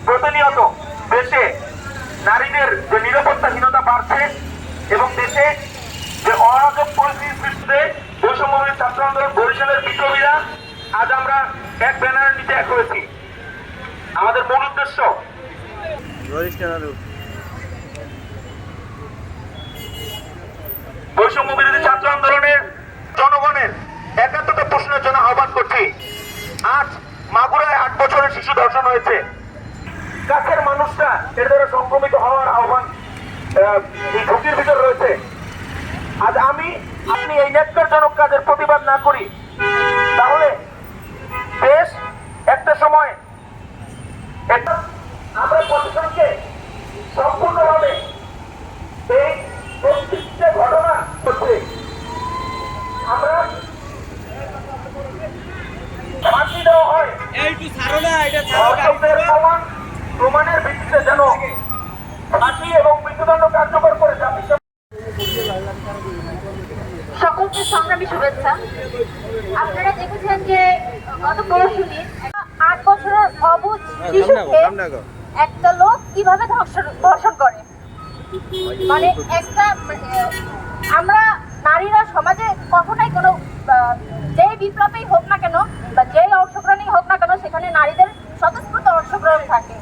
প্রতিনিয়ত দেশে নারীদের যে নিরাপত্তাহীনতা বাড়ছে এবং দেশে যে অরাজক পরিস্থিতির সৃষ্টিতে বৈষম্যবিরোধী ছাত্র আন্দোলন বরিশালের বিপ্লবীরা আজ আমরা এক ব্যানারের নিচে এক হয়েছি। আমাদের মূল উদ্দেশ্য বৈষম্য বিরোধী ছাত্র আন্দোলনের জনগণের একাত্মতা প্রশ্নের জন্য আহ্বান করছি। আজ মাগুরায় 8 বছরের শিশু ধর্ষণ হয়েছে। কাছের মানুষরা এর দ্বারা সংক্রমিত হওয়ার আহ্বান এই ঝুঁকির ভিতর রয়েছে। আজ আপনি এই ন্যাক্কারজনক কাজের প্রতিবাদ না করি তাহলে দেশ একটা সময় আমরা প্রশাসনকে সম্পূর্ণভাবে এই প্রত্যেকটা ঘটনা হচ্ছে আমরা ফাঁসি দেওয়া হয় প্রমাণের ভিত্তিতে যেন ফাঁসি এবং মৃত্যুদণ্ড কার্যকর করে সকলকে সংগ্রামী শুভেচ্ছা। আপনারা দেখেছেন যে গত পরশুদিন 8 বছরের অবুঝ শিশুকে একটা লোক কিভাবে ধর্ষণ করে। মানে একটা আমরা নারীরা সমাজে কখনোই কোনো যেই বিপ্লবেই হোক না কেন বা যেই অংশগ্রহণই হোক না কেন সেখানে নারীদের স্বতঃস্ফূর্ত অংশগ্রহণ থাকে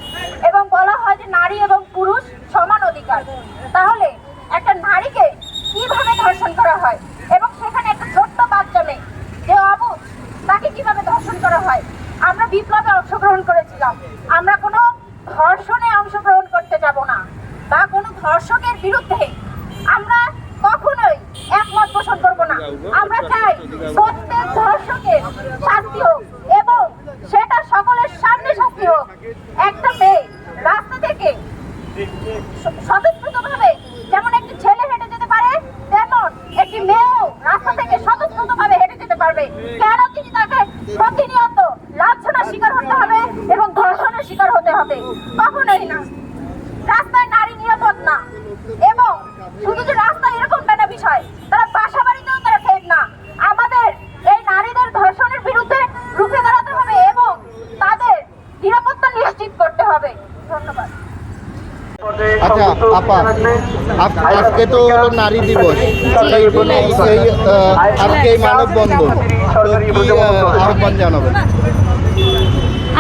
এবং বলা হয় যে নারী এবং পুরুষ সমান অধিকার। তাহলে একটা নারীকে কিভাবে ধর্ষণ করা হয় এবং সেখানে একটা ছোট্ট বাচ্চা মেয়ে যে অবুঝ তাকে কিভাবে ধর্ষণ করা হয়। আমরা বিপ্লবে অংশগ্রহণ করেছিলাম, আমরা কোনো ধর্ষণে অংশগ্রহণ করতে যাব না বা কোনো ধর্ষকের বিরুদ্ধে আমরা কখনোই একমত পোষণ করব না। আমরা চাই প্রত্যেক ধর্ষকের শাস্তি হোক এবং সেটা সকলের সামনে শাস্তি হোক। একটা মেয়ে রাস্তা থেকে স্বতঃস্ফূর্তভাবে যেমন একটি ছেলে হেঁটে যেতে পারে তেমন একটি মেয়েও রাস্তা থেকে স্বতঃস্ফূর্তভাবে হেঁটে যেতে পারবে। কেন তিনি তাকে প্রতিনিয়ত লাঞ্ছনার শিকার হতে হবে এবং ধর্ষণের শিকার হতে হবে? কখনোই না। রাস্তায় নারী নিরাপদ না এবং শুধু যে রাস্তা এরকমটা না বিষয়, তারা বাসা বাড়িতেও তারা ঠিক না। আমাদের এই নারীদের ধর্ষণের বিরুদ্ধে রুখে দাঁড়াতে হবে এবং তাদের নিরাপত্তা নিশ্চিত করতে হবে। ধন্যবাদ। আচ্ছা আপা, আজকে তো হলো নারী দিবস, আজকে মানববন্ধন, তো কি আহ্বান জানাবেন?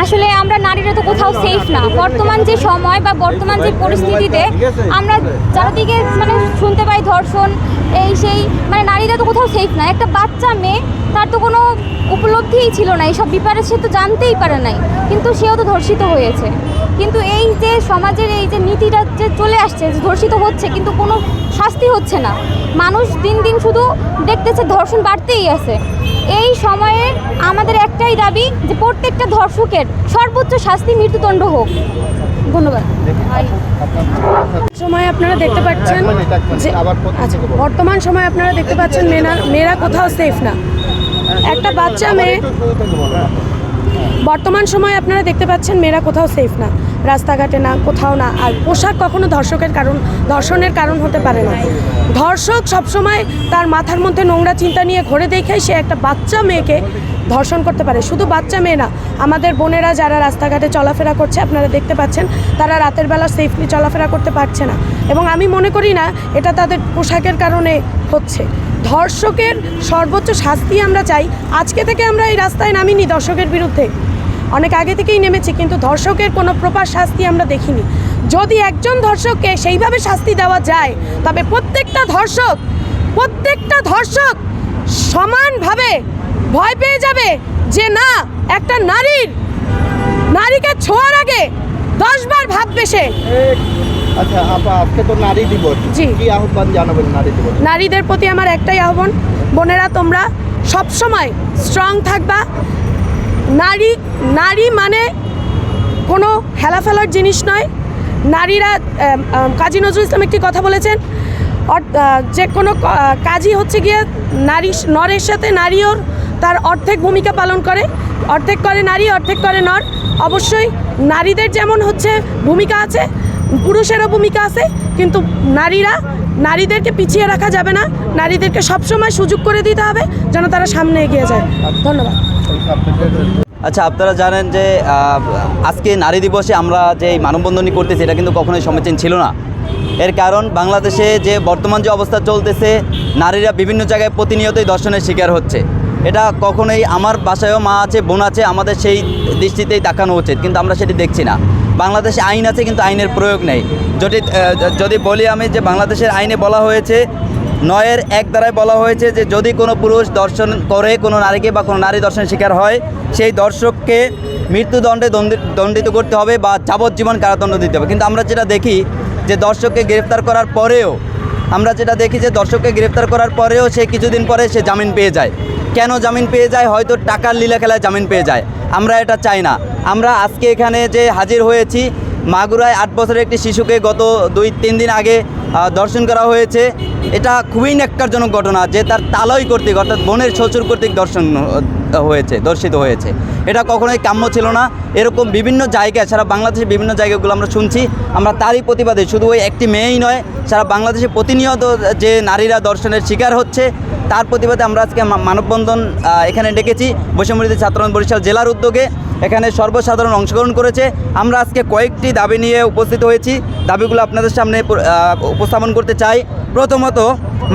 আসলে আমরা নারীরা তো কোথাও সেফ না। বর্তমান যে সময় বা বর্তমান যে পরিস্থিতিতে আমরা চারিদিকে মানে শুনতে পাই ধর্ষণ, এই সেই, মানে নারীরা তো কোথাও সেফ না। একটা বাচ্চা মেয়ে, তার তো কোনো উপলব্ধিই ছিল না, এইসব ব্যাপারে সে তো জানতেই পারে নাই, কিন্তু সেও তো ধর্ষিত হয়েছে। কিন্তু এই যে সমাজের এই যে নীতিটা যে চলে আসছে, যে ধর্ষিত হচ্ছে কিন্তু কোনো শাস্তি হচ্ছে না, মানুষ দিন দিন শুধু দেখতেছে ধর্ষণ বাড়তেই আছে। এই সময়ে আমাদের একটাই দাবি যে প্রত্যেকটা ধর্ষকের সর্বোচ্চ শাস্তি মৃত্যুদণ্ড হোক। ধন্যবাদ। সময় আপনারা দেখতে পাচ্ছেন যে বর্তমান সময় আপনারা দেখতে পাচ্ছেন মেয়েরা কোথাও সেফ না। একটা বাচ্চা মেয়ে, বর্তমান সময় আপনারা দেখতে পাচ্ছেন মেয়েরা কোথাও সেফ না, রাস্তাঘাটে না, কোথাও না। আর পোশাক কখনো ধর্ষণের কারণ হতে পারে না। ধর্ষক সবসময় তার মাথার মধ্যে নোংরা চিন্তা নিয়ে ঘুরে দেখে সে একটা বাচ্চা মেয়েকে ধর্ষণ করতে পারে। শুধু বাচ্চা মেয়ে না, আমাদের বোনেরা যারা রাস্তাঘাটে চলাফেরা করছে আপনারা দেখতে পাচ্ছেন তারা রাতের বেলা সেফলি চলাফেরা করতে পারছে না এবং আমি মনে করি না এটা তাদের পোশাকের কারণে হচ্ছে। ধর্ষকের সর্বোচ্চ শাস্তি আমরা চাই। আজকে থেকে আমরা এই রাস্তায় নামিনি ধর্ষকের বিরুদ্ধে, অনেক আগে থেকেই নেমেছি, কিন্তু ধর্ষকের কোনো প্রপার শাস্তি আমরা দেখিনি। যদি একজন ধর্ষককে সেইভাবে শাস্তি দেওয়া যায় তবে প্রত্যেকটা ধর্ষক সমানভাবে ভয় পেয়ে যাবে যে না, একটা নারীকে ছোঁয়ার আগে 10 বার ভাববে সে। আচ্ছা আপা, আজকে তো নারী দিবস, কি আহ্বান জানাবেন নারী দিবস? নারীদের প্রতি আমার একটাই আহ্বান, বোনেরা তোমরা সবসময় স্ট্রং থাকবা। নারী মানে কোনো হেলাফেলার জিনিস নয়। নারীরা, কাজী নজরুল ইসলাম একটি কথা বলেছেন, যে কোনো কাজই হচ্ছে গিয়ে নরের সাথে নারীও তার অর্ধেক ভূমিকা পালন করে, অর্ধেক করে নারী, অর্ধেক করে নর। অবশ্যই নারীদের যেমন হচ্ছে ভূমিকা আছে, পুরুষেরও ভূমিকা আছে, কিন্তু নারীরা নারীদেরকে পিছিয়ে রাখা যাবে না, নারীদেরকে সবসময় সুযোগ করে দিতে হবে যেন তারা সামনে এগিয়ে যায়। ধন্যবাদ। আচ্ছা, আপনারা জানেন যে আজকে নারী দিবসে আমরা যে মানববন্ধনী করতেছি এটা কিন্তু কখনোই সমীচীন ছিল না। এর কারণ বাংলাদেশে যে বর্তমান যে অবস্থা চলতেছে, নারীরা বিভিন্ন জায়গায় প্রতিনিয়তই ধর্ষণের শিকার হচ্ছে। এটা কখনোই, আমার বাসায়ও মা আছে, বোন আছে, আমাদের সেই দৃষ্টিতেই তাকানো উচিত, কিন্তু আমরা সেটি দেখছি না। বাংলাদেশে আইন আছে কিন্তু আইনের প্রয়োগ নেই। যদি বলি আমি যে বাংলাদেশের আইনে বলা হয়েছে 9-এর 1 দ্বারায় বলা হয়েছে যে যদি কোনো পুরুষ ধর্ষণ করে কোনো নারীকে বা কোনো নারী ধর্ষণের শিকার হয়, সেই দর্শককে মৃত্যুদণ্ডে দণ্ডিত করতে হবে বা যাবজ্জীবন কারাদণ্ড দিতে হবে। কিন্তু আমরা যেটা দেখি যে দর্শককে গ্রেফতার করার পরেও সে কিছুদিন পরে সে জামিন পেয়ে যায়। কেন জামিন পেয়ে যায়? হয়তো টাকার লীলা খেলায় জামিন পেয়ে যায়। আমরা এটা চাই না। আমরা আজকে এখানে যে হাজির হয়েছি, মাগুরায় 8 বছরের একটি শিশুকে গত 2-3 দিন আগে ধর্ষণ করা হয়েছে। এটা খুবই ন্যাক্কারজনক ঘটনা যে তার তালই কর্তৃক, অর্থাৎ বোনের শ্বশুর কর্তৃক ধর্ষিত হয়েছে। এটা কখনোই কাম্য ছিল না। এরকম বিভিন্ন জায়গায়, সারা বাংলাদেশের বিভিন্ন জায়গাগুলো আমরা শুনছি। আমরা তারই প্রতিবাদে, শুধু ওই একটি মেয়েই নয়, সারা বাংলাদেশে প্রতিনিয়ত যে নারীরা ধর্ষণের শিকার হচ্ছে তার প্রতিবাদে আমরা আজকে মানববন্ধন এখানে ডেকেছি। বৈষম্যবিরোধী ছাত্র বরিশাল জেলার উদ্যোগে এখানে সর্বসাধারণ অংশগ্রহণ করেছে। আমরা আজকে কয়েকটি দাবি নিয়ে উপস্থিত হয়েছি। দাবিগুলো আপনাদের সামনে উপস্থাপন করতে চাই। প্রথমত,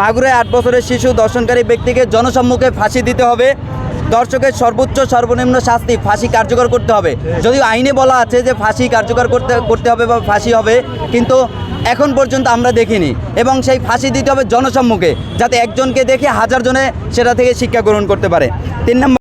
মাগুরায় 8 বছরের শিশু ধর্ষণকারী ব্যক্তিকে জনসম্মুখে ফাঁসি দিতে হবে। ধর্ষকের সর্বোচ্চ সর্বনিম্ন শাস্তি ফাঁসি কার্যকর করতে হবে। যদিও আইনে বলা আছে যে ফাঁসি কার্যকর করতে হবে বা ফাঁসি হবে, কিন্তু এখন পর্যন্ত আমরা দেখিনি। এবং সেই ফাঁসি দিতে হবে জনসম্মুখে, যাতে একজনকে দেখে 1000 জনে সেটা থেকে শিক্ষা গ্রহণ করতে পারে। 3 নম্বর,